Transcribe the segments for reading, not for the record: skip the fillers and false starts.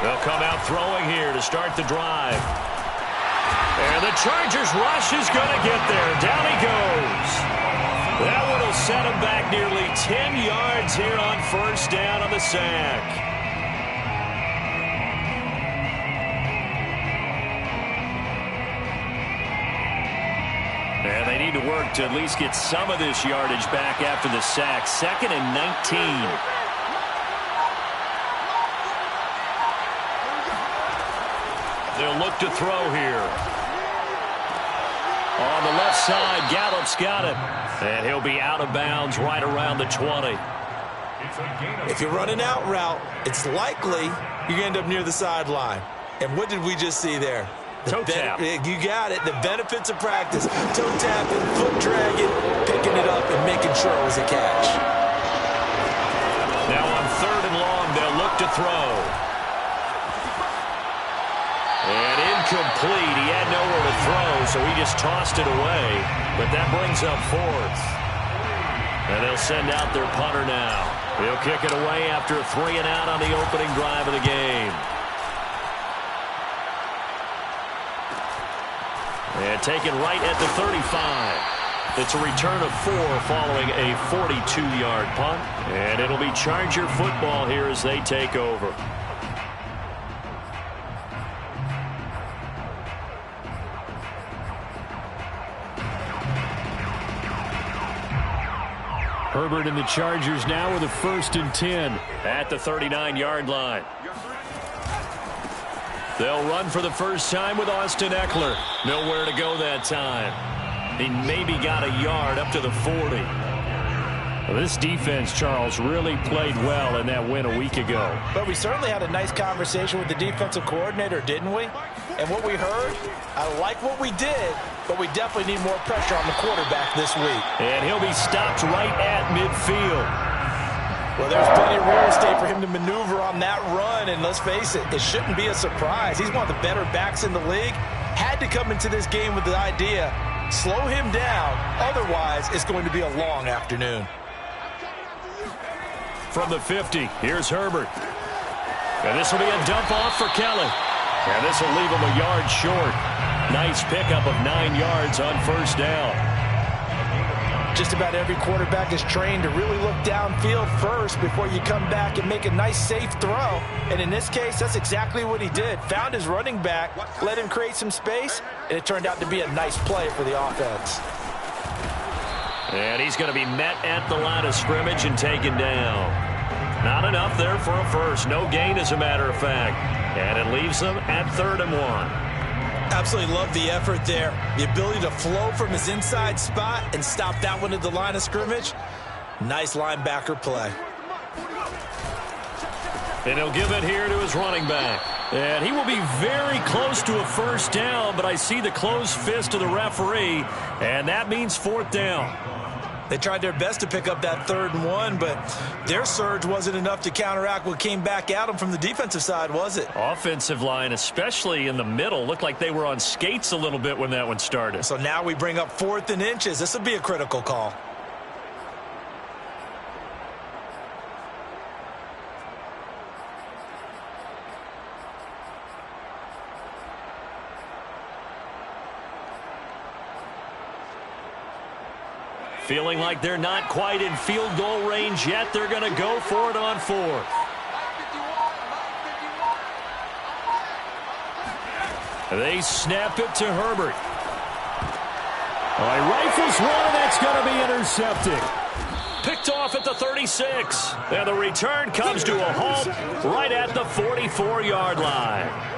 They'll come out throwing here to start the drive. And the Chargers rush is going to get there. Down he goes. That one will set him back nearly 10 yards here on first down on the sack. And they need to work to at least get some of this yardage back after the sack. 2nd and 19. They'll look to throw here. On the left side, Gallup's got it. And he'll be out of bounds right around the 20. If you're running out route, it's likely you're going to end up near the sideline. And what did we just see there? Toe tap. You got it. The benefits of practice. Toe tapping, foot dragging, picking it up, and making sure it was a catch. Now on 3rd and long, they'll look to throw. And incomplete. He had nowhere to throw, so he just tossed it away. But that brings up 4th. And they'll send out their punter now. He'll kick it away after a 3 and out on the opening drive of the game. And taken right at the 35. It's a return of 4 following a 42-yard punt. And it'll be Charger football here as they take over. Herbert and the Chargers now with a 1st and 10 at the 39-yard line. They'll run for the first time with Austin Ekeler. Nowhere to go that time. He maybe got a yard up to the 40. Well, this defense, Charles, really played well in that win a week ago. But we certainly had a nice conversation with the defensive coordinator, didn't we? And what we heard, I like what we did, but we definitely need more pressure on the quarterback this week. And he'll be stopped right at midfield. Well, there's plenty of real estate for him to maneuver on that run, and let's face it, it shouldn't be a surprise. He's one of the better backs in the league. Had to come into this game with the idea, slow him down, otherwise it's going to be a long afternoon. From the 50, here's Herbert. And this will be a dump off for Kelly. And this will leave him a yard short. Nice pickup of 9 yards on first down. Just about every quarterback is trained to really look downfield first before you come back and make a nice, safe throw. And in this case, that's exactly what he did. Found his running back, let him create some space, and it turned out to be a nice play for the offense. And he's going to be met at the line of scrimmage and taken down. Not enough there for a first. No gain, as a matter of fact. And it leaves them at 3rd and 1. Absolutely love the effort there. The ability to flow from his inside spot and stop that one at the line of scrimmage. Nice linebacker play. And he'll give it here to his running back. And he will be very close to a first down, but I see the closed fist of the referee, and that means 4th down. They tried their best to pick up that 3rd and 1, but their surge wasn't enough to counteract what came back at them from the defensive side, was it? Offensive line, especially in the middle, looked like they were on skates a little bit when that one started. So now we bring up 4th and inches. This will be a critical call. Feeling like they're not quite in field goal range yet. They're going to go for it on 4th. They snap it to Herbert. He rifles one, and that's going to be intercepted. Picked off at the 36. And the return comes to a halt right at the 44-yard line.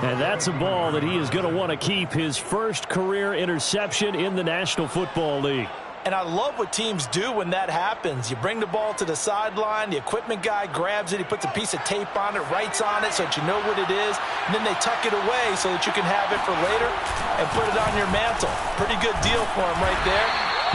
And that's a ball that he is going to want to keep, his first career interception in the National Football League. And I love what teams do when that happens. You bring the ball to the sideline, the equipment guy grabs it, he puts a piece of tape on it, writes on it so that you know what it is, and then they tuck it away so that you can have it for later and put it on your mantle. Pretty good deal for him right there.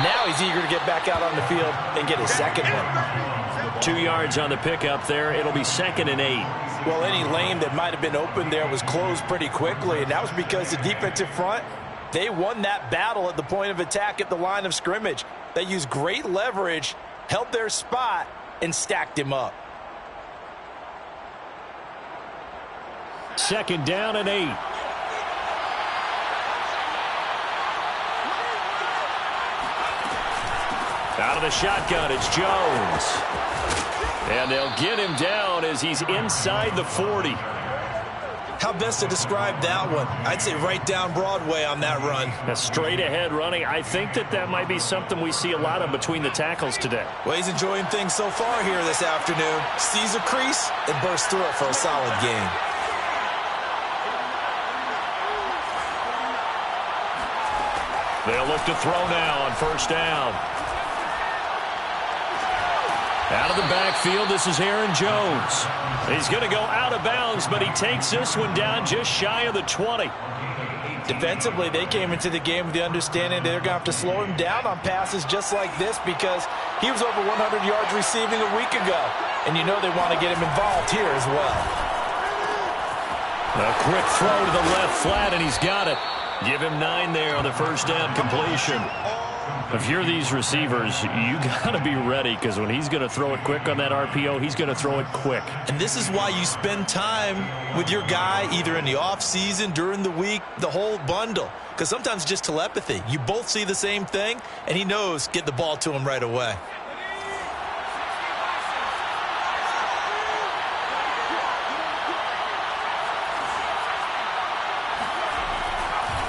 Now he's eager to get back out on the field and get his second one. 2 yards on the pickup there. It'll be 2nd and 8. Well, any lane that might have been open there was closed pretty quickly, and that was because the defensive front, they won that battle at the point of attack at the line of scrimmage. They used great leverage, held their spot, and stacked him up. 2nd down and 8. Out of the shotgun, it's Jones. And they'll get him down as he's inside the 40. How best to describe that one? I'd say right down Broadway on that run. A straight ahead running. I think that might be something we see a lot of between the tackles today. Well, he's enjoying things so far here this afternoon. Sees a crease and bursts through it for a solid gain. They'll look to throw now on 1st down. Out of the backfield, this is Aaron Jones. He's going to go out of bounds, but he takes this one down just shy of the 20. Defensively, they came into the game with the understanding they're going to have to slow him down on passes just like this because he was over 100 yards receiving a week ago. And you know they want to get him involved here as well. A quick throw to the left flat, and he's got it. Give him 9 there on the 1st down completion. If you're these receivers, you got to be ready because when he's going to throw it quick on that RPO, he's going to throw it quick. And this is why you spend time with your guy either in the offseason, during the week, the whole bundle. Because sometimes just telepathy. You both see the same thing, and he knows get the ball to him right away.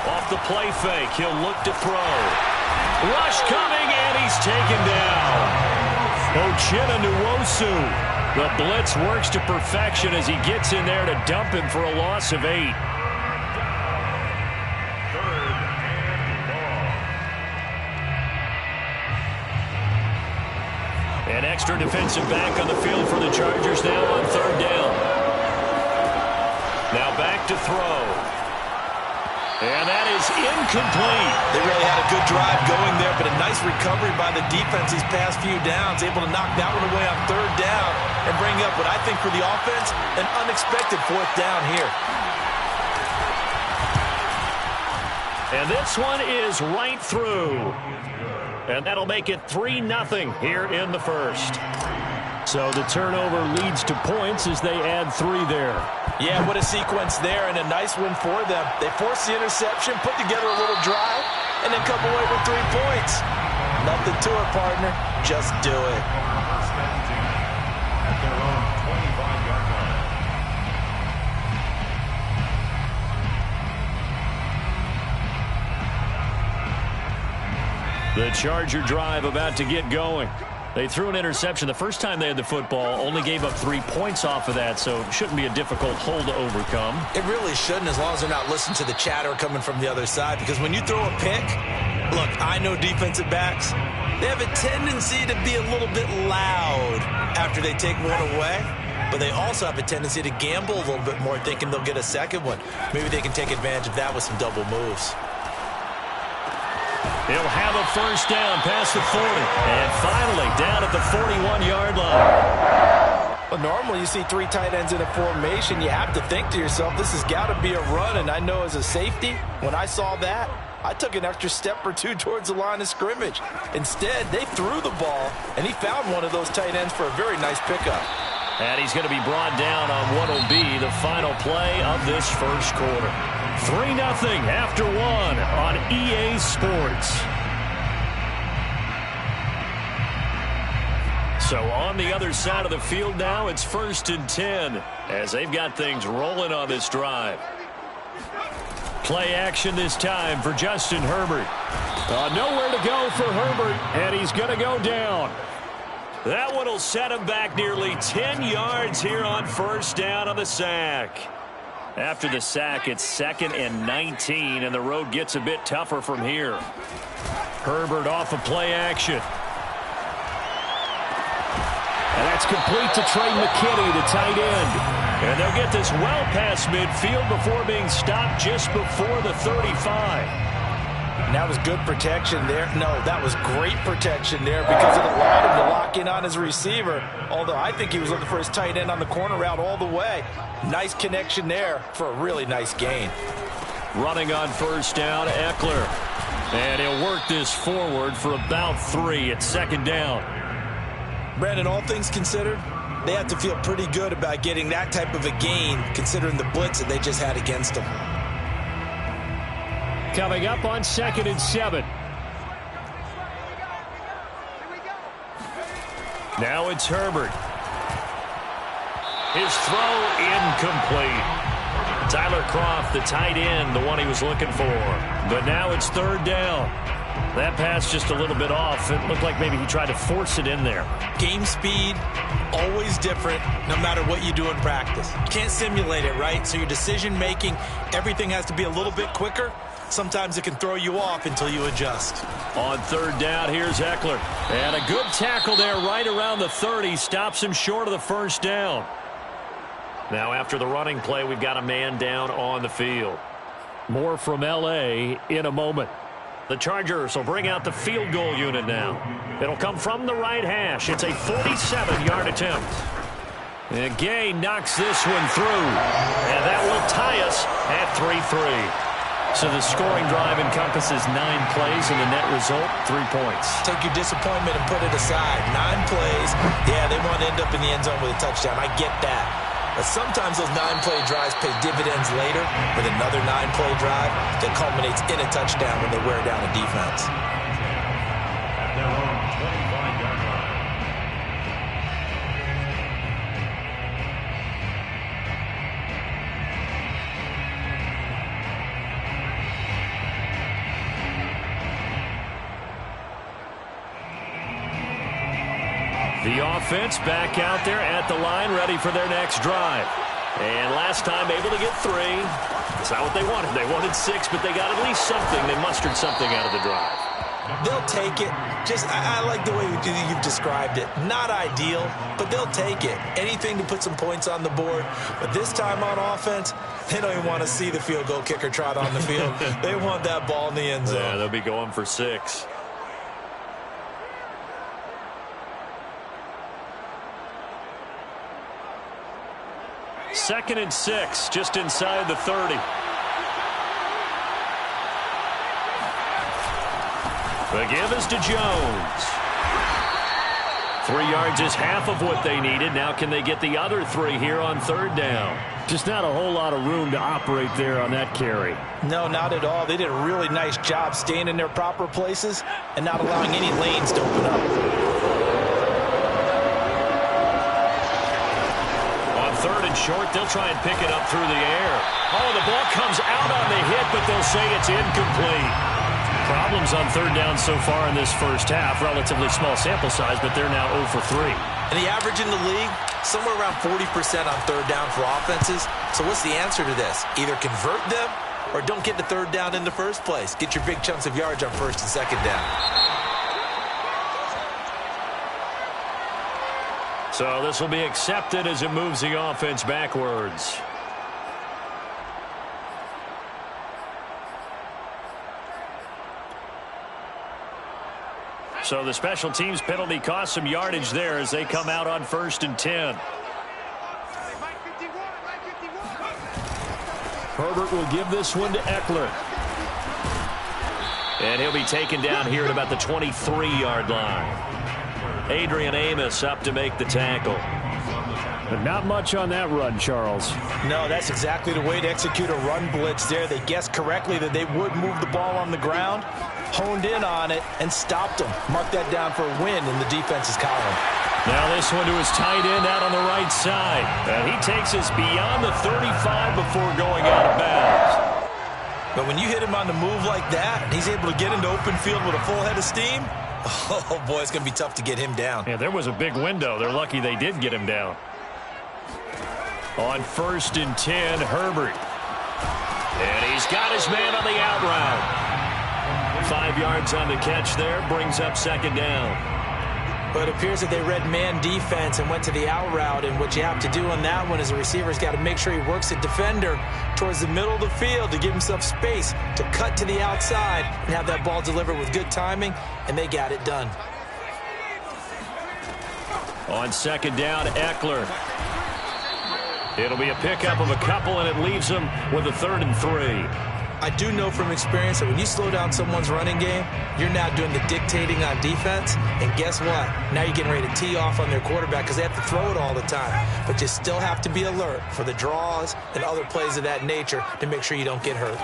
Off the play fake, he'll look to throw. Rush coming, and he's taken down. Uchenna Nwosu. The blitz works to perfection as he gets in there to dump him for a loss of 8. An extra defensive back on the field for the Chargers now on 3rd down. Now back to throw. And that is incomplete. They really had a good drive going there, but a nice recovery by the defense these past few downs, able to knock that one away on 3rd down and bring up what I think for the offense, an unexpected 4th down here. And this one is right through. And that'll make it 3-0 here in the 1st. So the turnover leads to points as they add 3 there. Yeah, what a sequence there, and a nice win for them. They forced the interception, put together a little drive, and then come away with 3 points. Nothing to it, partner. Just do it. The Charger drive about to get going. They threw an interception the first time they had the football, only gave up 3 points off of that, so it shouldn't be a difficult hole to overcome. It really shouldn't, as long as they're not listening to the chatter coming from the other side, because when you throw a pick, look, I know defensive backs, they have a tendency to be a little bit loud after they take one away, but they also have a tendency to gamble a little bit more, thinking they'll get a second one. Maybe they can take advantage of that with some double moves. He'll have a 1st down past the 40. And finally, down at the 41-yard line. Well, normally you see 3 tight ends in a formation. You have to think to yourself, this has got to be a run. And I know as a safety, when I saw that, I took an extra step or 2 towards the line of scrimmage. Instead, they threw the ball, and he found one of those tight ends for a very nice pickup. And he's going to be brought down on what will be the final play of this 1st quarter. 3-0 after 1 on EA Sports. So on the other side of the field now, it's 1st and 10 as they've got things rolling on this drive. Play action this time for Justin Herbert. Nowhere to go for Herbert, and he's going to go down. That one will set him back nearly 10 yards here on 1st down on the sack. After the sack, it's 2nd and 19, and the road gets a bit tougher from here. Herbert off of play action. And that's complete to Trey McKinney, the tight end. And they'll get this well past midfield before being stopped just before the 35. And that was good protection there. No, that was great protection there because it allowed him to lock in on his receiver. Although I think he was looking for his tight end on the corner route all the way. Nice connection there for a really nice gain. Running on 1st down, Eckler. And he'll work this forward for about 3 at 2nd down. Brandon, all things considered, they have to feel pretty good about getting that type of a gain, considering the blitz that they just had against them. Coming up on 2nd and 7. Now it's Herbert. His throw incomplete. Tyler Kroft, the tight end, the one he was looking for. But now it's 3rd down. That pass just a little bit off. It looked like maybe he tried to force it in there. Game speed, always different, no matter what you do in practice. You can't simulate it, right? So your decision-making, everything has to be a little bit quicker. Sometimes it can throw you off until you adjust. On 3rd down, here's Eckler. And a good tackle there right around the 30. Stops him short of the 1st down. Now after the running play, we've got a man down on the field. More from L.A. in a moment. The Chargers will bring out the field goal unit now. It'll come from the right hash. It's a 47-yard attempt. And Gay knocks this one through. And that will tie us at 3-3. So the scoring drive encompasses 9 plays, and the net result, 3 points. Take your disappointment and put it aside. 9 plays. Yeah, they want to end up in the end zone with a touchdown. I get that. But sometimes those 9-play drives pay dividends later with another 9-play drive that culminates in a touchdown when they wear down a defense. The offense back out there at the line, ready for their next drive. And last time able to get 3. That's not what they wanted. They wanted 6, but they got at least something. They mustered something out of the drive. They'll take it. I like the way you've described it. Not ideal, but they'll take it. Anything to put some points on the board. But this time on offense, they don't even want to see the field goal kicker trot on the field. They want that ball in the end zone. Yeah, they'll be going for 6. Second and 6, just inside the 30. The give is to Jones. 3 yards is half of what they needed. Now can they get the other 3 here on 3rd down? Just not a whole lot of room to operate there on that carry. No, not at all. They did a really nice job staying in their proper places and not allowing any lanes to open up. 3rd and short, they'll try and pick it up through the air. Oh, the ball comes out on the hit, but they'll say it's incomplete. Problems on 3rd down so far in this first half. Relatively small sample size, but they're now 0 for 3. And the average in the league, somewhere around 40% on 3rd down for offenses. So what's the answer to this? Either convert them or don't get the 3rd down in the first place. Get your big chunks of yards on 1st and 2nd down. So this will be accepted as it moves the offense backwards. So the special teams penalty cost some yardage there as they come out on 1st and 10. Herbert will give this one to Eckler. And he'll be taken down here at about the 23-yard line. Adrian Amos up to make the tackle. But not much on that run, Charles. No, that's exactly the way to execute a run blitz there. They guessed correctly that they would move the ball on the ground, honed in on it, and stopped them. Mark that down for a win in the defense's column. Now this one to his tight end out on the right side. And he takes us beyond the 35 before going out of bounds. But when you hit him on the move like that, and he's able to get into open field with a full head of steam, oh, boy, it's going to be tough to get him down. Yeah, there was a big window. They're lucky they did get him down. On 1st and 10, Herbert. And he's got his man on the out route. 5 yards on the catch there, brings up 2nd down. But it appears that they read man defense and went to the out route. And what you have to do on that one is the receiver's got to make sure he works the defender towards the middle of the field to give himself space to cut to the outside and have that ball delivered with good timing, and they got it done. On 2nd down, Eckler. It'll be a pickup of a couple, and it leaves them with a 3rd and 3. I do know from experience that when you slow down someone's running game, you're now doing the dictating on defense. And guess what? Now you're getting ready to tee off on their quarterback because they have to throw it all the time. But you still have to be alert for the draws and other plays of that nature to make sure you don't get hurt.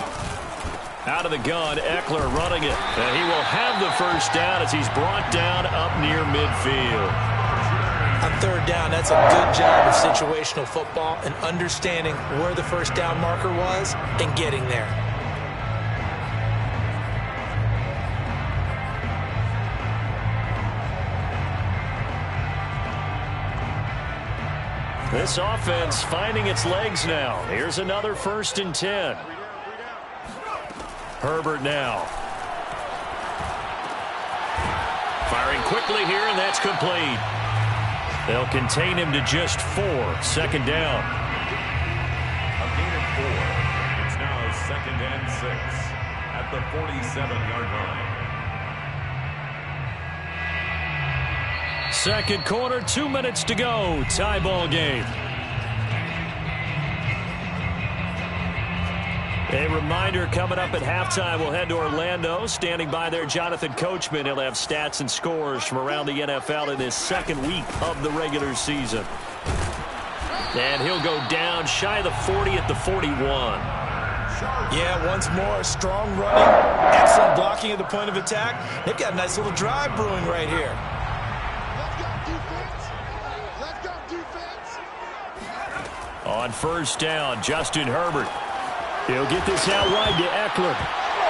Out of the gun, Ekeler running it. And he will have the first down as he's brought down up near midfield. On third down, that's a good job of situational football and understanding where the first down marker was and getting there. This offense finding its legs now. Here's another 1st and 10. Herbert now. Firing quickly here, and that's complete. They'll contain him to just 4. 2nd down. A gain of 4. It's now 2nd and 6 at the 47-yard line. Second quarter, 2 minutes to go. Tie ball game. A reminder coming up at halftime, we'll head to Orlando. Standing by there, Jonathan Coachman. He'll have stats and scores from around the NFL in his 2nd week of the regular season. And he'll go down shy of the 40 at the 41. Yeah, once more, strong running, excellent blocking at the point of attack. They've got a nice little drive brewing right here. On 1st down, Justin Herbert. He'll get this out wide to Ekeler.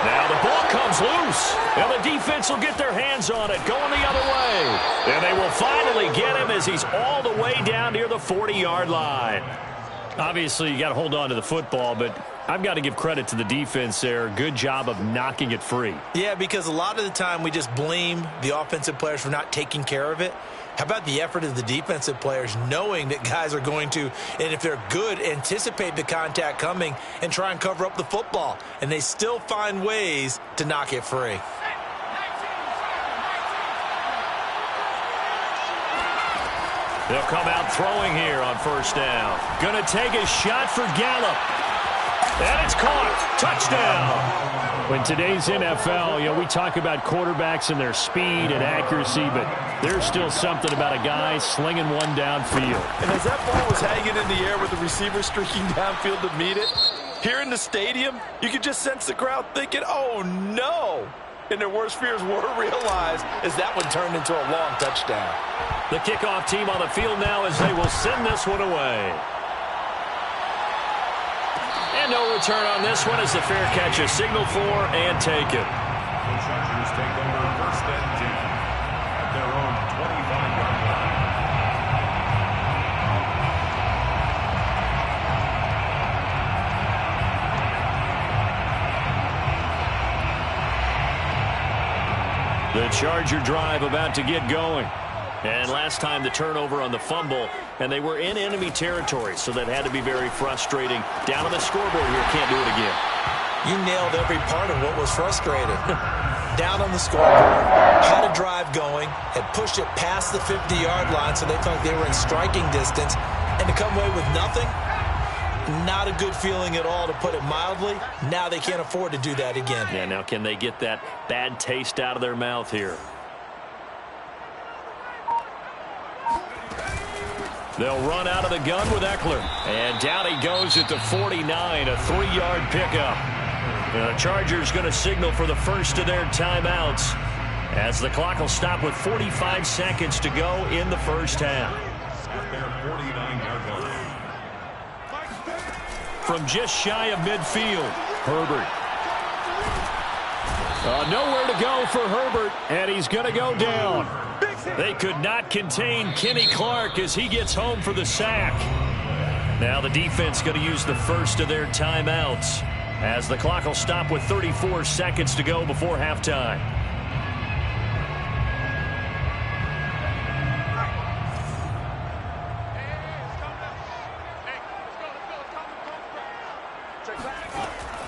Now the ball comes loose, and the defense will get their hands on it, going the other way. And they will finally get him as he's all the way down near the 40-yard line. Obviously, you got to hold on to the football, but I've got to give credit to the defense there. Good job of knocking it free. Yeah, because a lot of the time we just blame the offensive players for not taking care of it. How about the effort of the defensive players knowing that guys are going to, and if they're good, anticipate the contact coming and try and cover up the football. And they still find ways to knock it free. They'll come out throwing here on 1st down. Going to take a shot for Gallup. And it's caught. Touchdown. In today's NFL, we talk about quarterbacks and their speed and accuracy, but there's still something about a guy slinging one downfield. And as that ball was hanging in the air with the receiver streaking downfield to meet it, here in the stadium, you could just sense the crowd thinking, oh, no. And their worst fears were realized as that one turned into a long touchdown. The kickoff team on the field now as they will send this one away. And no return on this one as the fair catch is signaled for and taken. The Chargers take over 1st and 10 at their own 25-yard line. The Charger drive about to get going. And last time the turnover on the fumble, and they were in enemy territory, so that had to be very frustrating. Down on the scoreboard here, can't do it again. You nailed every part of what was frustrating. Down on the scoreboard, had a drive going, had pushed it past the 50-yard line so they felt like they were in striking distance, and to come away with nothing, not a good feeling at all, to put it mildly. Now they can't afford to do that again. Yeah, now can they get that bad taste out of their mouth here? They'll run out of the gun with Ekeler. And down he goes at the 49, a 3-yard pickup. The Chargers going to signal for the first of their timeouts as the clock will stop with 45 seconds to go in the first half. At their 49-yard line. From just shy of midfield, Herbert. Nowhere to go for Herbert, and he's going to go down. They could not contain Kenny Clark as he gets home for the sack. Now the defense going to use the first of their timeouts as the clock will stop with 34 seconds to go before halftime.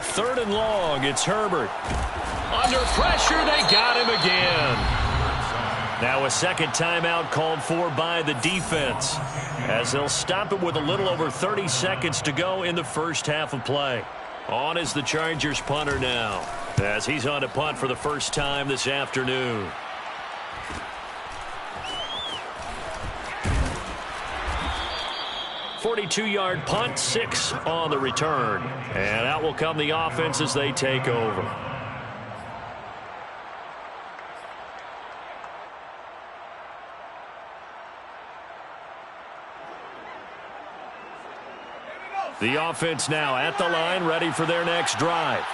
Third and long, it's Herbert. Under pressure, they got him again. Now a second timeout called for by the defense as they'll stop it with a little over 30 seconds to go in the first half of play. On is the Chargers punter now, as he's on to punt for the first time this afternoon. .42-yard punt, 6 on the return. And out will come the offense as they take over. The offense now at the line, ready for their next drive.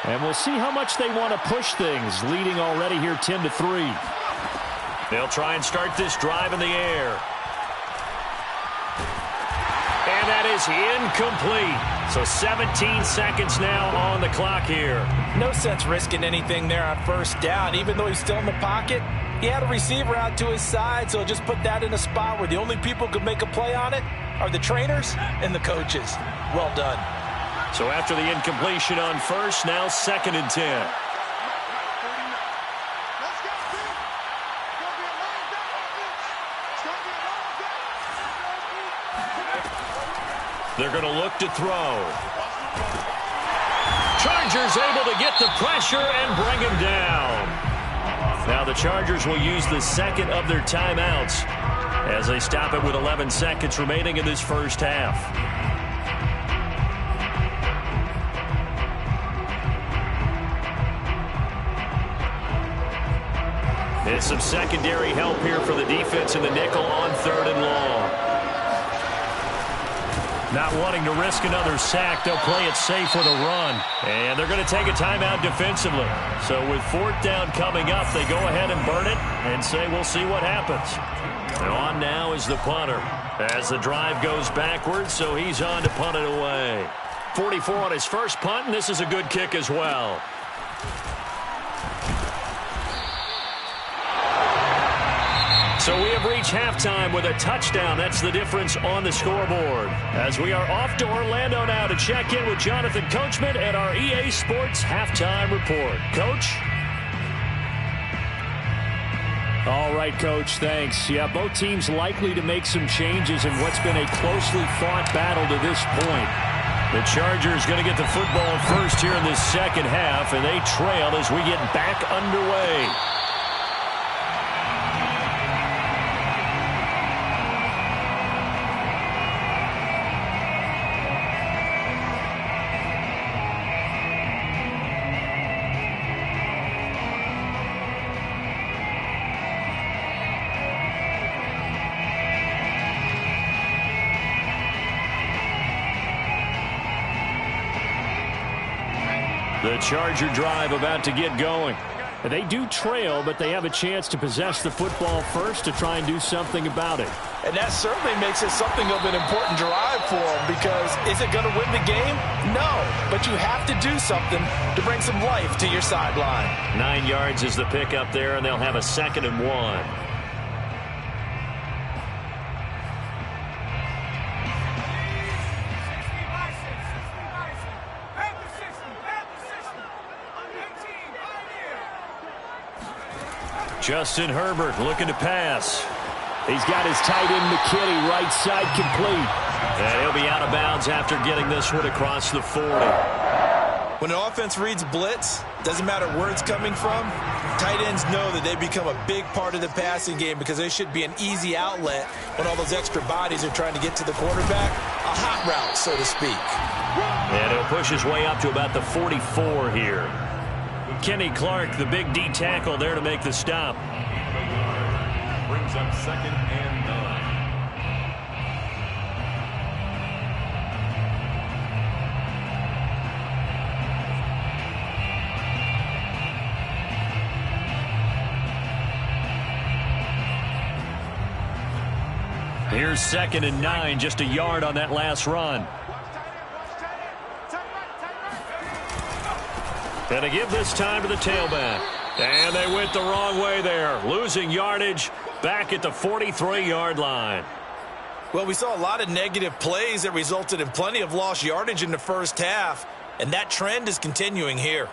And we'll see how much they want to push things, leading already here 10-3. They'll try and start this drive in the air. And that is incomplete. So 17 seconds now on the clock here. No sense risking anything there on first down. Even though he's still in the pocket, he had a receiver out to his side, so just put that in a spot where the only people who could make a play on it are the trainers and the coaches. Well done. So after the incompletion on first, now 2nd and 10. They're going to look to throw. Chargers able to get the pressure and bring him down. Now the Chargers will use the second of their timeouts as they stop it with 11 seconds remaining in this first half. And some secondary help here for the defense in the nickel on 3rd and long. Not wanting to risk another sack, they'll play it safe with a run. And they're going to take a timeout defensively. So with 4th down coming up, they go ahead and burn it and say we'll see what happens. And on now is the punter as the drive goes backwards, so he's on to punt it away. 44 on his first punt, and this is a good kick as well. So we have reached halftime with a touchdown. That's the difference on the scoreboard. As we are off to Orlando now to check in with Jonathan Coachman at our EA Sports Halftime Report. Coach? All right, Coach, thanks. Yeah, both teams likely to make some changes in what's been a closely fought battle to this point. The Chargers going to get the football first here in this second half, and they trail as we get back underway. The Charger drive about to get going. They do trail, but they have a chance to possess the football first to try and do something about it. And that certainly makes it something of an important drive for them, because is it going to win the game? No, but you have to do something to bring some life to your sideline. 9 yards is the pickup there, and they'll have a 2nd and 1. Justin Herbert looking to pass. He's got his tight end McKinney right side complete. And he'll be out of bounds after getting this one across the 40. When an offense reads blitz, doesn't matter where it's coming from, tight ends know that they become a big part of the passing game because they should be an easy outlet when all those extra bodies are trying to get to the quarterback. A hot route, so to speak. And he'll push his way up to about the 44 here. Kenny Clark, the big D tackle there to make the stop. Brings up 2nd and 9. Here's 2nd and 9, just a yard on that last run. And to give this time to the tailback. And they went the wrong way there, losing yardage back at the 43-yard line. Well, we saw a lot of negative plays that resulted in plenty of lost yardage in the first half, and that trend is continuing here.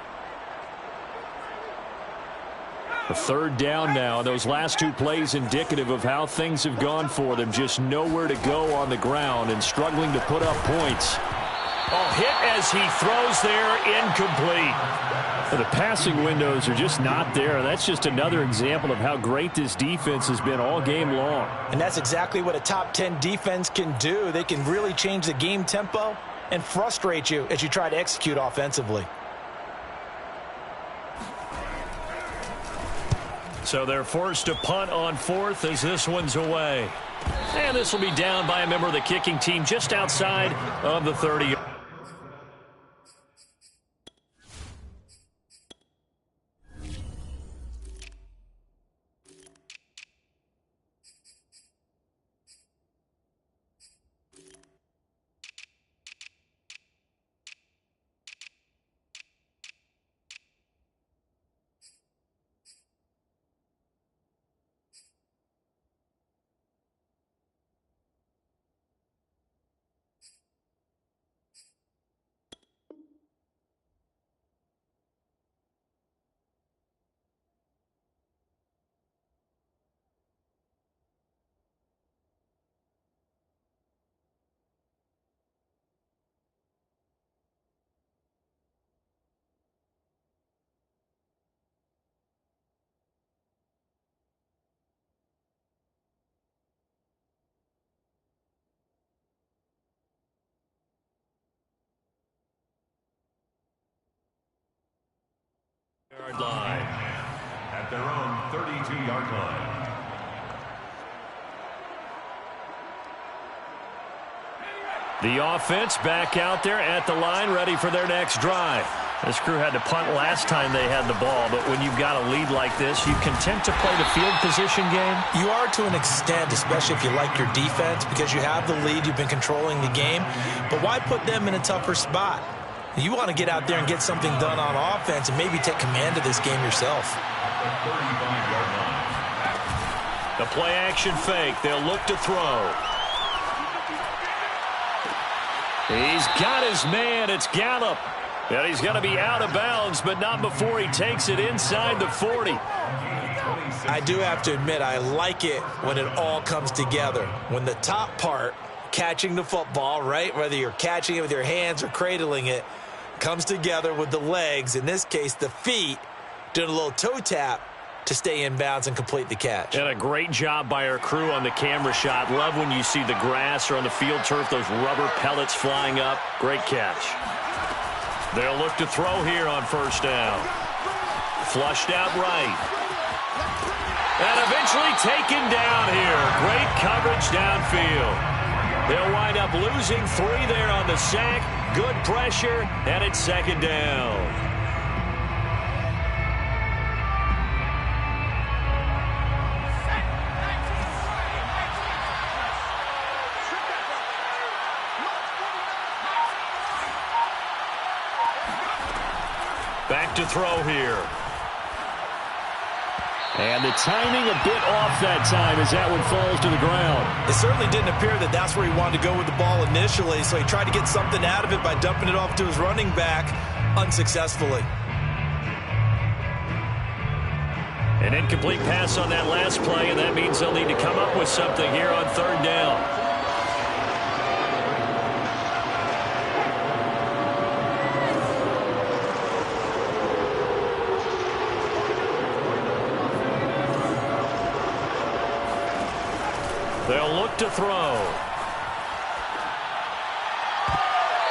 A 3rd down now. Those last 2 plays indicative of how things have gone for them. Just nowhere to go on the ground and struggling to put up points. Oh, hit as he throws there, incomplete. The passing windows are just not there. That's just another example of how great this defense has been all game long. And that's exactly what a top 10 defense can do. They can really change the game tempo and frustrate you as you try to execute offensively. So they're forced to punt on 4th as this one's away. And this will be down by a member of the kicking team just outside of the 30. Yard line. At their own 32-yard line. The offense back out there at the line, ready for their next drive. This crew had to punt last time they had the ball, but when you've got a lead like this, you content to play the field position game? You are to an extent, especially if you like your defense, because you have the lead, you've been controlling the game. But why put them in a tougher spot? You want to get out there and get something done on offense and maybe take command of this game yourself. The play action fake. They'll look to throw. He's got his man. It's Gallup. And he's going to be out of bounds, but not before he takes it inside the 40. I do have to admit, I like it when it all comes together. When the top part, catching the football, right, whether you're catching it with your hands or cradling it, comes together with the legs, in this case the feet, doing a little toe tap to stay in bounds and complete the catch. And a great job by our crew on the camera shot. Love when you see the grass or on the field turf, those rubber pellets flying up. Great catch. They'll look to throw here on first down. Flushed out right. And eventually taken down here. Great coverage downfield. They'll wind up losing 3 there on the sack. Good pressure, and it's second down. Back to throw here. And the timing a bit off that time as that one falls to the ground. It certainly didn't appear that that's where he wanted to go with the ball initially, so he tried to get something out of it by dumping it off to his running back unsuccessfully. An incomplete pass on that last play, and that means they'll need to come up with something here on third down. They'll look to throw.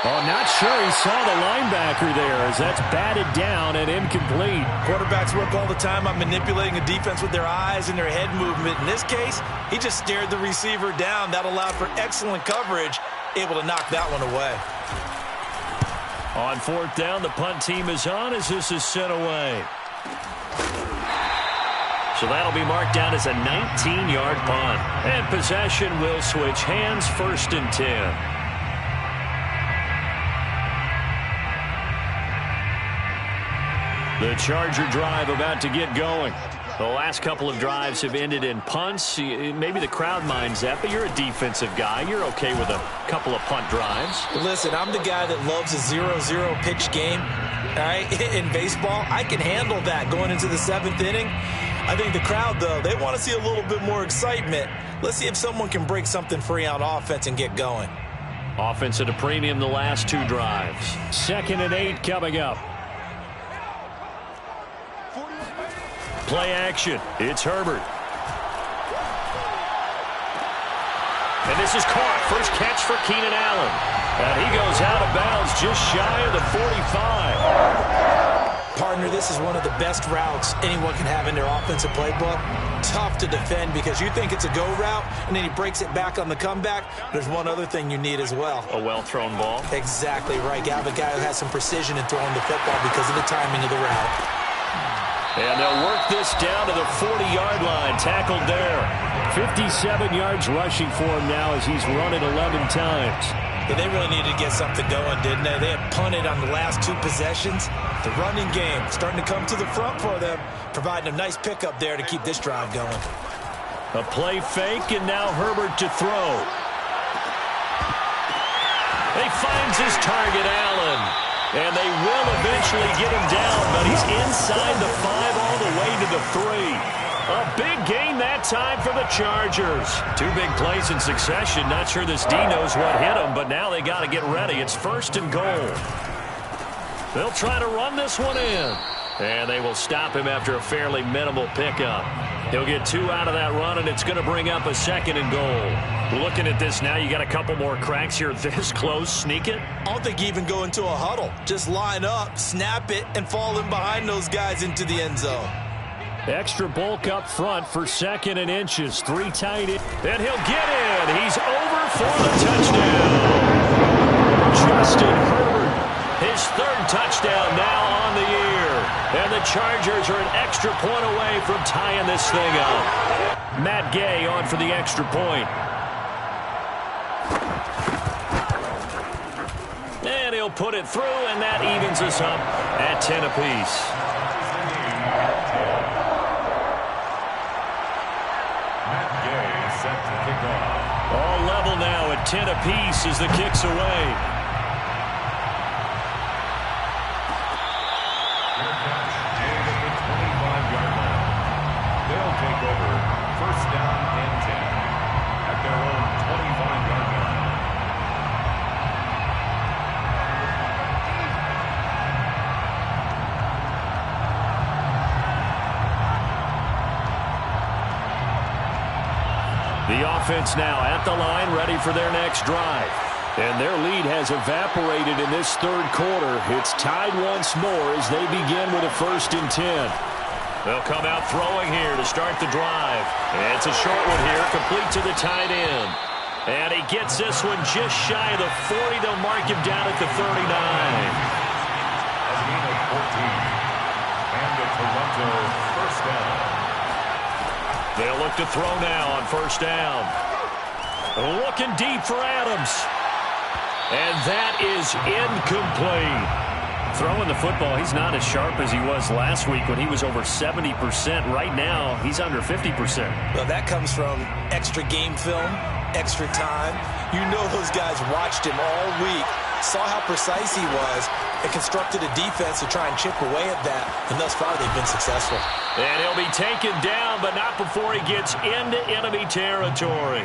Oh, not sure he saw the linebacker there as that's batted down and incomplete. Quarterbacks work all the time on manipulating a defense with their eyes and their head movement. In this case, he just stared the receiver down. That allowed for excellent coverage, able to knock that one away. On fourth down, the punt team is on as this is sent away. So that'll be marked down as a 19-yard punt. And possession will switch hands, 1st and 10. The Charger drive about to get going. The last couple of drives have ended in punts. Maybe the crowd minds that, but you're a defensive guy. You're okay with a couple of punt drives. Listen, I'm the guy that loves a 0-0 pitch game. All right, in baseball, I can handle that going into the 7th inning. I think the crowd, though, they want to see a little bit more excitement. Let's see if someone can break something free on offense and get going. Offense at a premium the last 2 drives. 2nd and 8 coming up. Play action. It's Herbert. And this is caught. First catch for Keenan Allen. And he goes out of bounds just shy of the 45. Partner, this is one of the best routes anyone can have in their offensive playbook. Tough to defend because you think it's a go route, and then he breaks it back on the comeback. There's one other thing you need as well. A well-thrown ball. Exactly right. You have a guy who has some precision in throwing the football because of the timing of the route. And they'll work this down to the 40-yard line. Tackled there. 57 yards rushing for him now as he's run it 11 times. Yeah, they really needed to get something going, didn't they? They had punted on the last 2 possessions. The running game starting to come to the front for them, providing a nice pickup there to keep this drive going. A play fake, and now Herbert to throw. He finds his target, Allen. And they will eventually get him down, but he's inside the 5 all the way to the 3. A big gain that time for the Chargers. 2 big plays in succession. Not sure this D knows what hit him, but now they got to get ready. It's 1st and goal. They'll try to run this one in. And they will stop him after a fairly minimal pickup. He'll get 2 out of that run, and it's going to bring up a 2nd and goal. Looking at this now, you got a couple more cracks here this close. Sneak it? I don't think you even go into a huddle. Just line up, snap it, and fall in behind those guys into the end zone. Extra bulk up front for 2nd and inches. 3 tight ends. And he'll get in. He's over for the touchdown. Justin Herbert, his 3rd touchdown now on the year. And the Chargers are an extra point away from tying this thing up. Matt Gay on for the extra point. And he'll put it through, and that evens us up at 10 apiece. All level now at 10 apiece as the kick's away. They'll take over 1st down and 10 at their own 25-yard line. The offense now at the line, ready for their next drive. And their lead has evaporated in this 3rd quarter. It's tied once more as they begin with a 1st and 10. They'll come out throwing here to start the drive. And it's a short one here, complete to the tight end. And he gets this one just shy of the 40. They'll mark him down at the 39. A gain of 14. And the Toronto 1st down. They'll look to throw now on 1st down. Looking deep for Adams. And that is incomplete. Throwing the football, he's not as sharp as he was last week when he was over 70%. Right now, he's under 50%. Well, that comes from extra game film, extra time. You know those guys watched him all week, saw how precise he was, and constructed a defense to try and chip away at that. And thus far, they've been successful. And he'll be taken down, but not before he gets into enemy territory.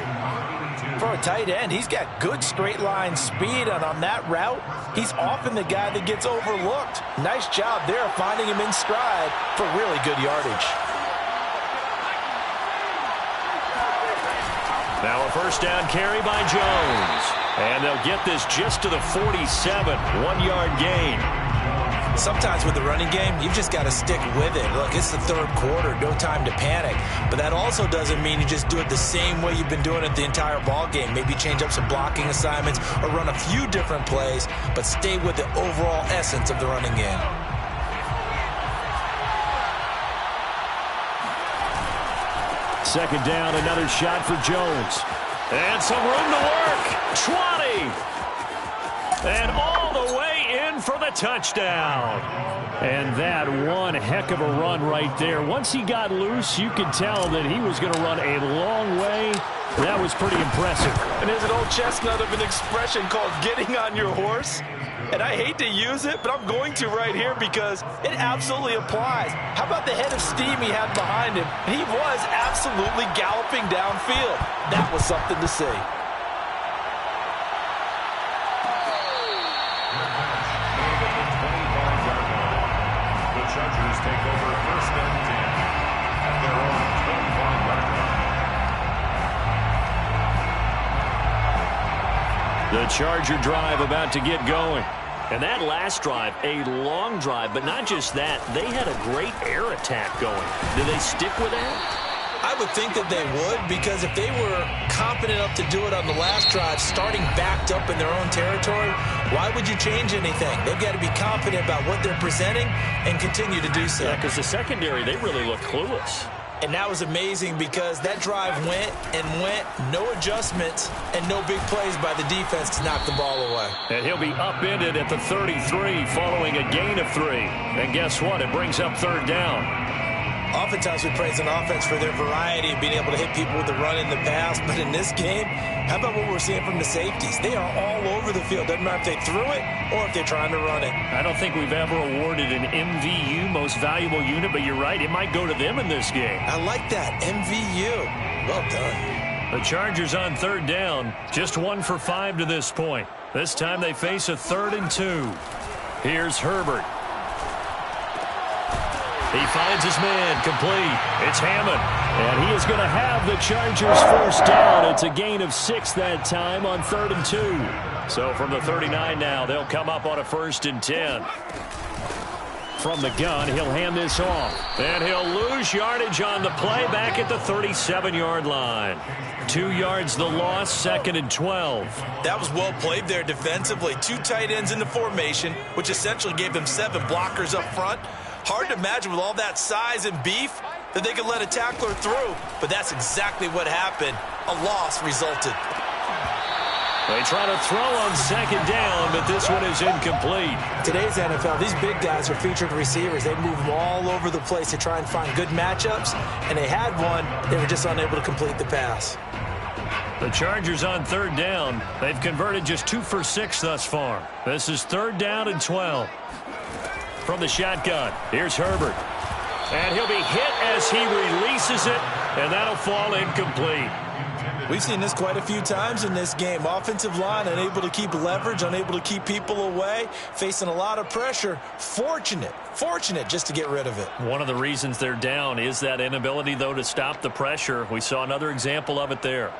For a tight end, he's got good straight line speed, and on that route, he's often the guy that gets overlooked. Nice job there finding him in stride for really good yardage. Now a 1st down carry by Jones. And they'll get this just to the 47, 1-yard gain. Sometimes with the running game, you've just got to stick with it. Look, it's the 3rd quarter, no time to panic. But that also doesn't mean you just do it the same way you've been doing it the entire ball game. Maybe change up some blocking assignments or run a few different plays, but stay with the overall essence of the running game. Second down, another shot for Jones. And some room to work. 20. And all the way in for the touchdown. And that one heck of a run right there. Once he got loose, you could tell that he was going to run a long way. That was pretty impressive. And there's an old chestnut of an expression called getting on your horse. And I hate to use it, but I'm going to right here because it absolutely applies. How about the head of steam he had behind him? He was absolutely galloping downfield. That was something to see. The Charger drive about to get going. And that last drive, a long drive, but not just that. They had a great air attack going. Do they stick with that? I would think that they would, because if they were confident enough to do it on the last drive, starting backed up in their own territory, why would you change anything? They've got to be confident about what they're presenting and continue to do so. Yeah, because the secondary, they really look clueless. And that was amazing because that drive went and went, no adjustments, and no big plays by the defense to knock the ball away. And he'll be upended at the 33 following a gain of 3. And guess what? It brings up third down. Oftentimes we praise an offense for their variety of being able to hit people with the run in the pass. But in this game, how about what we're seeing from the safeties? They are all over the field. Doesn't matter if they threw it or if they're trying to run it. I don't think we've ever awarded an MVU, most valuable unit, but you're right. It might go to them in this game. I like that. MVU. Well done. The Chargers on third down. Just 1 for 5 to this point. This time they face a 3rd and 2. Here's Herbert. He finds his man, complete. It's Hammond. And he is going to have the Chargers first down. It's a gain of 6 that time on 3rd and 2. So from the 39 now, they'll come up on a 1st and 10. From the gun, he'll hand this off. And he'll lose yardage on the play back at the 37-yard line. 2 yards the loss, 2nd and 12. That was well played there defensively. 2 tight ends in the formation, which essentially gave them 7 blockers up front. Hard to imagine with all that size and beef that they could let a tackler through. But that's exactly what happened. A loss resulted. They try to throw on 2nd down, but this one is incomplete. Today's NFL, these big guys are featured receivers. They move them all over the place to try and find good matchups. And they had one. They were just unable to complete the pass. The Chargers on 3rd down. They've converted just 2 for 6 thus far. This is 3rd down and 12. From the shotgun, here's Herbert. And he'll be hit as he releases it, and that'll fall incomplete. We've seen this quite a few times in this game. Offensive line unable to keep leverage, unable to keep people away, facing a lot of pressure. Fortunate just to get rid of it. One of the reasons they're down is that inability, though, to stop the pressure. We saw another example of it there.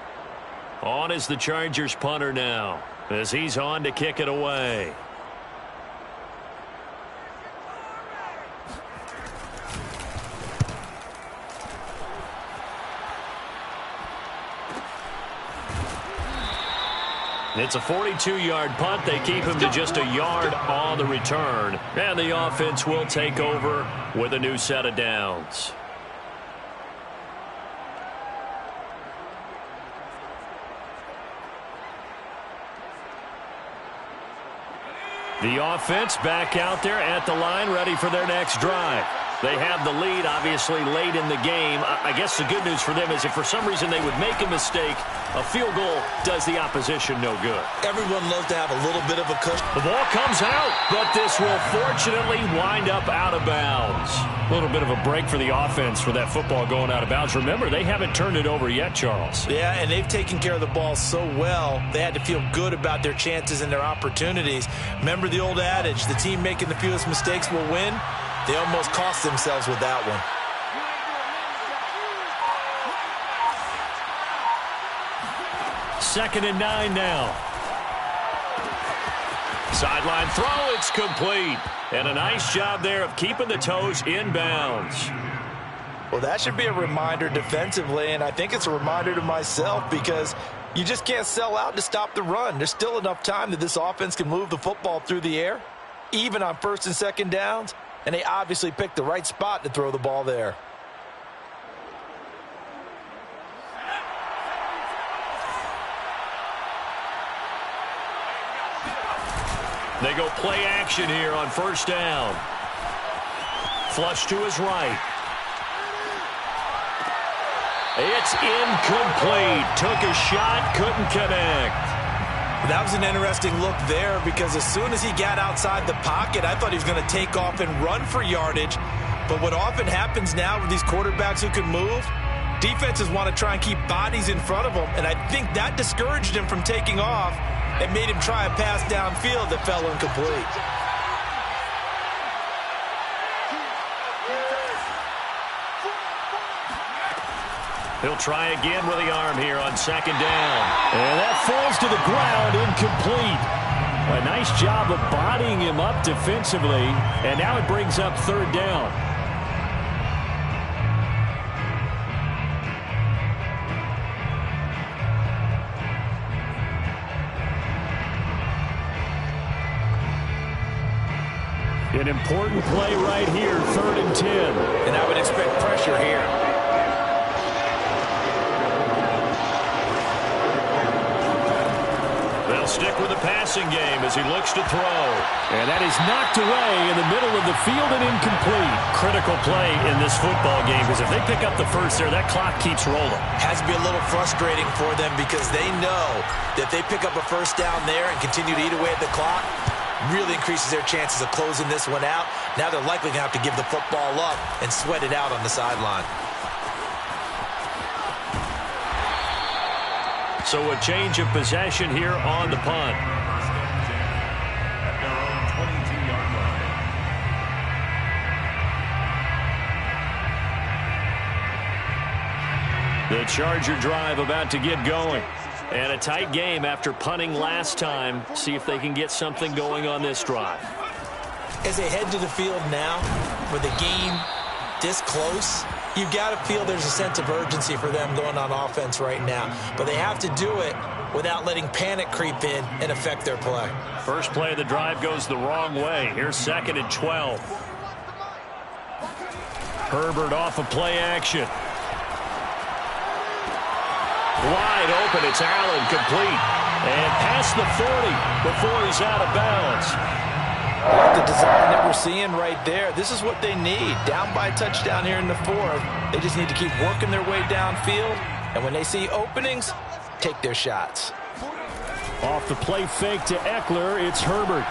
On is the Chargers punter now, as he's on to kick it away. It's a 42-yard punt. They keep him to just a yard on the return. And the offense will take over with a new set of downs. The offense back out there at the line, ready for their next drive. They have the lead, obviously, late in the game. I guess the good news for them is if for some reason they would make a mistake, a field goal does the opposition no good. Everyone loves to have a little bit of a cushion. The ball comes out, but this will fortunately wind up out of bounds. A little bit of a break for the offense for that football going out of bounds. Remember, they haven't turned it over yet, Charles. Yeah, and they've taken care of the ball so well, they had to feel good about their chances and their opportunities. Remember the old adage, the team making the fewest mistakes will win? They almost cost themselves with that one. Second and 9 now. Sideline throw, it's complete. And a nice job there of keeping the toes in bounds. Well, that should be a reminder defensively, and I think it's a reminder to myself because you just can't sell out to stop the run. There's still enough time that this offense can move the football through the air, even on 1st and 2nd downs, and they obviously picked the right spot to throw the ball there. They go play action here on 1st down. Flush to his right. It's incomplete. Took a shot, couldn't connect. That was an interesting look there because as soon as he got outside the pocket, I thought he was going to take off and run for yardage. But what often happens now with these quarterbacks who can move, defenses want to try and keep bodies in front of them, and I think that discouraged him from taking off and made him try a pass downfield that fell incomplete. He'll try again with the arm here on 2nd down. And that falls to the ground incomplete. A nice job of bodying him up defensively, and now it brings up third down. An important play right here, 3rd and 10. And I would expect pressure here. They'll stick with the passing game as he looks to throw. And that is knocked away in the middle of the field and incomplete. Critical play in this football game because if they pick up the first there, that clock keeps rolling. Has to be a little frustrating for them because they know that they pick up a first down there and continue to eat away at the clock. Really increases their chances of closing this one out. Now they're likely going to have to give the football up and sweat it out on the sideline. So a change of possession here on the punt. At their own 22-yard line. The Charger drive about to get going. And a tight game after punting last time. See if they can get something going on this drive. As they head to the field now, with the game this close, you've got to feel there's a sense of urgency for them going on offense right now. But they have to do it without letting panic creep in and affect their play. First play of the drive goes the wrong way. Here's 2nd and 12. Herbert off of play action. Wide open, it's Allen, complete. And past the 40 before he's out of bounds. I like the design that we're seeing right there. This is what they need. Down by a touchdown here in the 4th. They just need to keep working their way downfield. And when they see openings, take their shots. Off the play fake to Eckler, it's Herbert.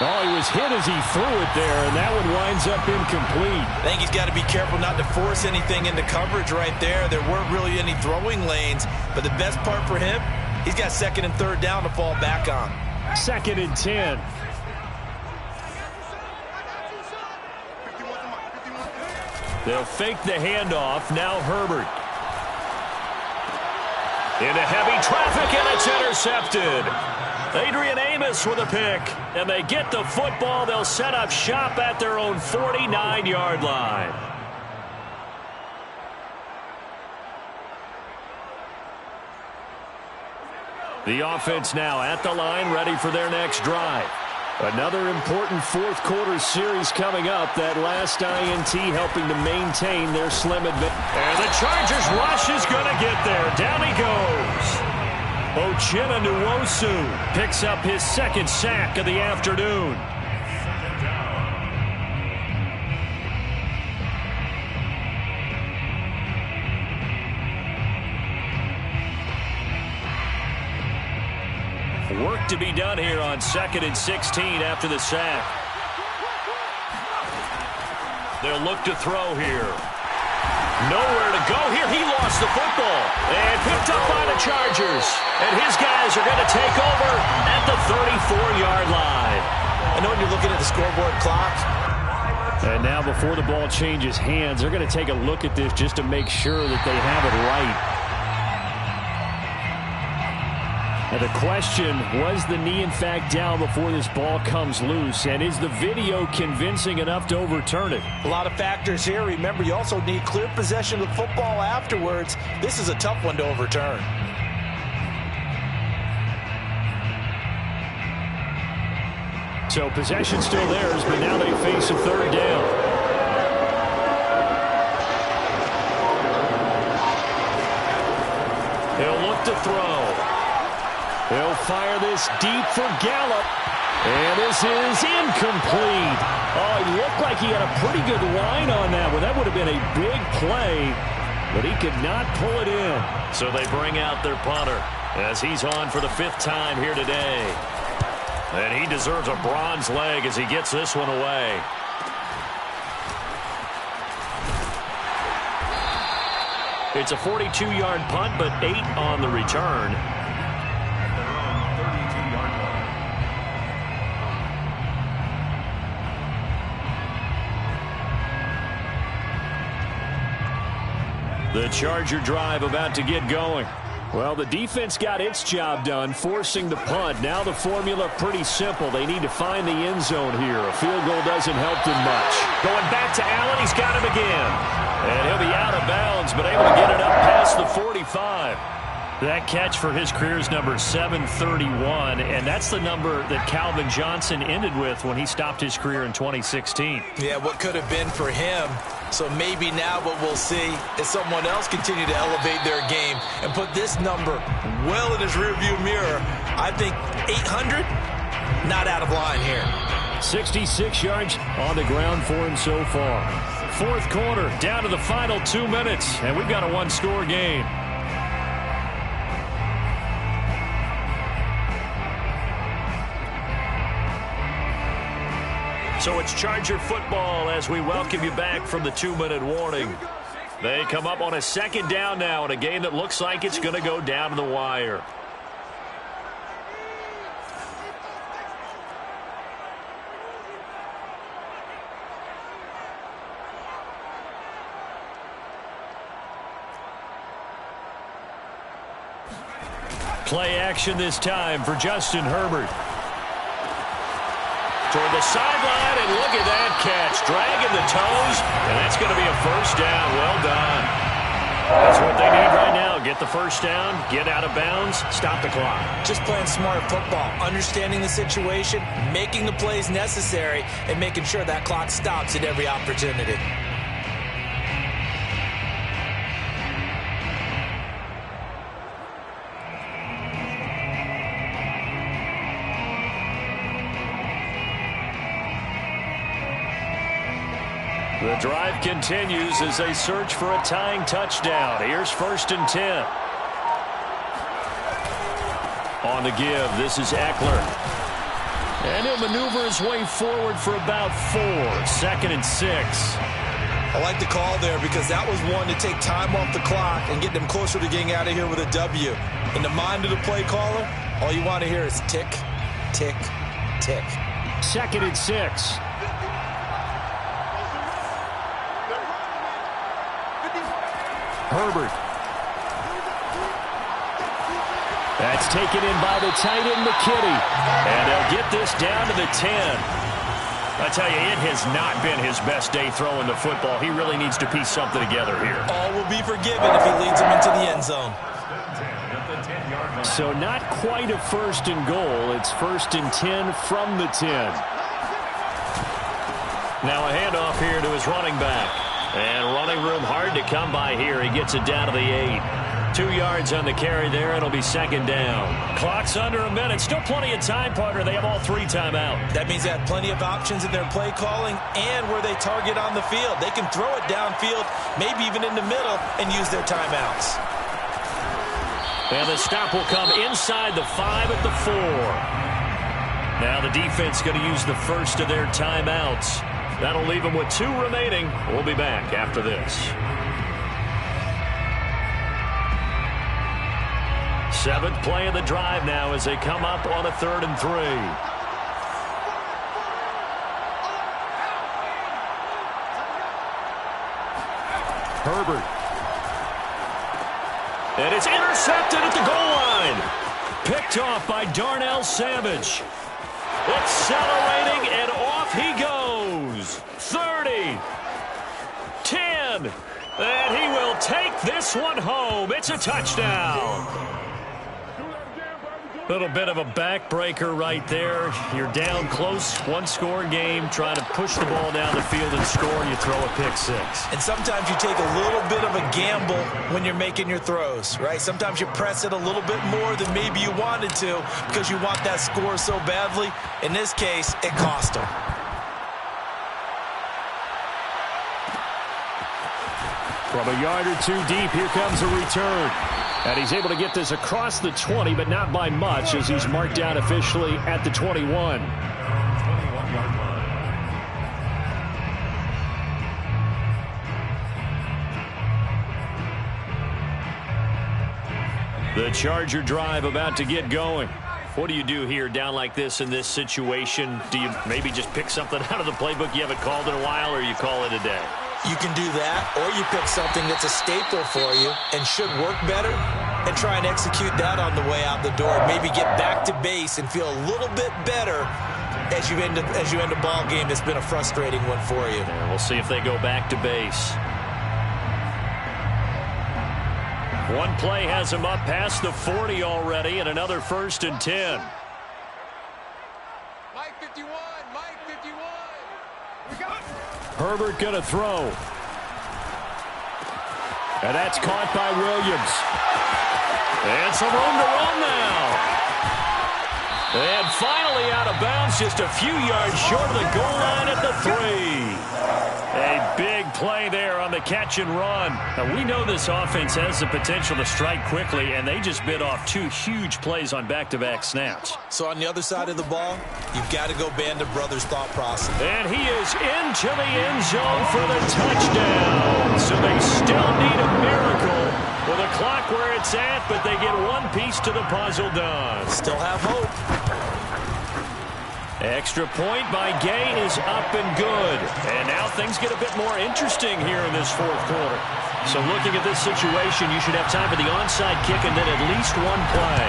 Oh, he was hit as he threw it there, and that one winds up incomplete. I think he's got to be careful not to force anything into coverage right there. There weren't really any throwing lanes, but the best part for him, he's got 2nd and 3rd down to fall back on. 2nd and 10. They'll fake the handoff. Now Herbert. Into heavy traffic, and it's intercepted. Adrian Amos with a pick, and they get the football. They'll set up shop at their own 49-yard line. The offense now at the line, ready for their next drive. Another important 4th quarter series coming up. That last INT helping to maintain their slim advantage. And the Chargers rush is going to get there. Down he goes. Uchenna Nwosu picks up his 2nd sack of the afternoon. Work to be done here on 2nd and 16 after the sack. They'll look to throw here. Nowhere to go here. He lost the football. And picked up by the Chargers. And his guys are going to take over at the 34-yard line. I know when you're looking at the scoreboard clock. And now before the ball changes hands, they're going to take a look at this just to make sure that they have it right. Now the question, was the knee in fact down before this ball comes loose? And is the video convincing enough to overturn it? A lot of factors here. Remember, you also need clear possession of the football afterwards. This is a tough one to overturn. So possession still theirs, but now they face a 3rd down. He'll look to throw. He'll fire this deep for Gallup. And this is incomplete. Oh, he looked like he had a pretty good line on that one. That would have been a big play, but he could not pull it in. So they bring out their punter as he's on for the 5th time here today. And he deserves a bronze leg as he gets this one away. It's a 42-yard punt, but 8 on the return. The Charger drive about to get going. Well, the defense got its job done, forcing the punt. Now the formula pretty simple. They need to find the end zone here. A field goal doesn't help them much. Going back to Allen, he's got him again. And he'll be out of bounds, but able to get it up past the 45. That catch for his career is number 731, and that's the number that Calvin Johnson ended with when he stopped his career in 2016. Yeah, what could have been for him. So maybe now what we'll see is someone else continue to elevate their game and put this number well in his rearview mirror. I think 800, not out of line here. 66 yards on the ground for him so far. Fourth quarter, down to the final 2 minutes, and we've got a one-score game. So it's Charger football as we welcome you back from the 2-minute warning. They come up on a second down now in a game that looks like it's going to go down to the wire. Play action this time for Justin Herbert. Toward the sideline, and look at that catch. Dragging the toes, and that's going to be a first down. Well done. That's what they need right now. Get the first down, get out of bounds, stop the clock. Just playing smart football, understanding the situation, making the plays necessary, and making sure that clock stops at every opportunity. The drive continues as they search for a tying touchdown. Here's 1st and 10. On the give, this is Eckler. And he'll maneuver his way forward for about 4. 2nd and 6. I like the call there because that was one to take time off the clock and get them closer to getting out of here with a W. In the mind of the play caller, all you want to hear is tick, tick, tick. 2nd and 6. Herbert. That's taken in by the tight end, McKinney. And they'll get this down to the 10. I tell you, it has not been his best day throwing the football. He really needs to piece something together here. All will be forgiven if he leads them into the end zone. So not quite a 1st and goal. It's 1st and 10 from the 10. Now a handoff here to his running back. And running room hard to come by here. He gets it down to the 8. 2 yards on the carry there. It'll be 2nd down. Clock's under a minute. Still plenty of time, partner. They have all 3 timeout. That means they have plenty of options in their play calling and where they target on the field. They can throw it downfield, maybe even in the middle, and use their timeouts. And the stop will come inside the 5 at the 4. Now the defense going to use the first of their timeouts. That'll leave them with 2 remaining. We'll be back after this. 7th play of the drive now as they come up on a 3rd and 3. Herbert. And it's intercepted at the goal line. Picked off by Darnell Savage. Accelerating, and off he goes. 30. 10. And he will take this one home. It's a touchdown. Little bit of a backbreaker right there. You're down close, 1-score game, trying to push the ball down the field and score, and you throw a pick 6. And sometimes you take a little bit of a gamble when you're making your throws, right? Sometimes you press it a little bit more than maybe you wanted to because you want that score so badly. In this case, it cost them. From a yard or 2 deep, here comes a return. And he's able to get this across the 20, but not by much, as he's marked down officially at the 21. 21-yard line. The Charger drive about to get going. What do you do here down like this in this situation? Do you maybe just pick something out of the playbook you haven't called in a while, or you call it a day? You can do that, or you pick something that's a staple for you and should work better and try and execute that on the way out the door. Maybe get back to base and feel a little bit better as you end a ball game that's been a frustrating one for you. And we'll see if they go back to base. One play has him up past the 40 already, and another 1st and 10. Mike 51, Mike 51. We got it. Herbert going to throw. And that's caught by Williams. And some room to run now. And finally out of bounds, just a few yards short of the goal line at the 3. A big play there on the catch and run. Now, we know this offense has the potential to strike quickly, and they just bit off 2 huge plays on back-to-back snaps. So on the other side of the ball, you've got to go Band of Brothers thought process. And he is into the end zone for the touchdown. So they still need a miracle with a clock where it's at, but they get one piece to the puzzle done. Still have hope. Extra point by Gay is up and good. And now things get a bit more interesting here in this 4th quarter. So looking at this situation, you should have time for the onside kick and then at least one play.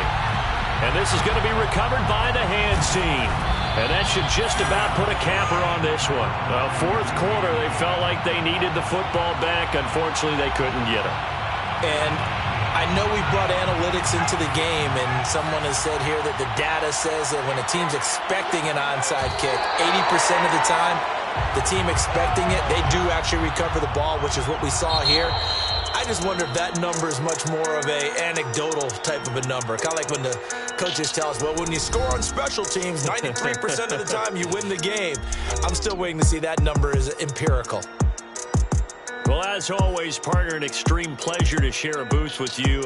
And this is going to be recovered by the hands team. And that should just about put a capper on this one. 4th quarter, they felt like they needed the football back. Unfortunately, they couldn't get it. And I know we brought analytics into the game, and someone has said here that the data says that when a team's expecting an onside kick, 80% of the time, the team expecting it, they do actually recover the ball, which is what we saw here. I just wonder if that number is much more of a anecdotal type of a number. Kind of like when the coaches tell us, well, when you score on special teams, 93% of the time you win the game. I'm still waiting to see that number is empirical. Well, as always, partner, an extreme pleasure to share a booth with you.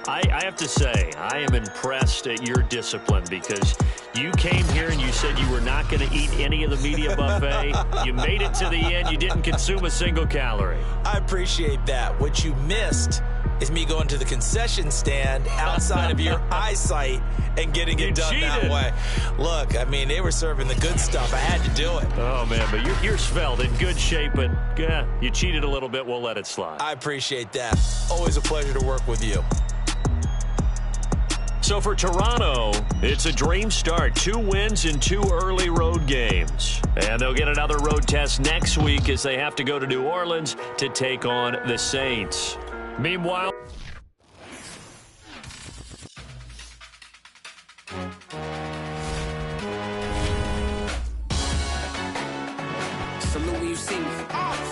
I have to say, I am impressed at your discipline because you came here and you said you were not going to eat any of the media buffet. You made it to the end. You didn't consume a single calorie. I appreciate that. What you missed is me going to the concession stand outside of your eyesight and getting it done that way. Look, I mean, they were serving the good stuff. I had to do it. Oh, man, but you're svelte, in good shape, but you cheated a little bit. We'll let it slide. I appreciate that. Always a pleasure to work with you. So for Toronto, it's a dream start. 2 wins in 2 early road games. And they'll get another road test next week as they have to go to New Orleans to take on the Saints. Meanwhile,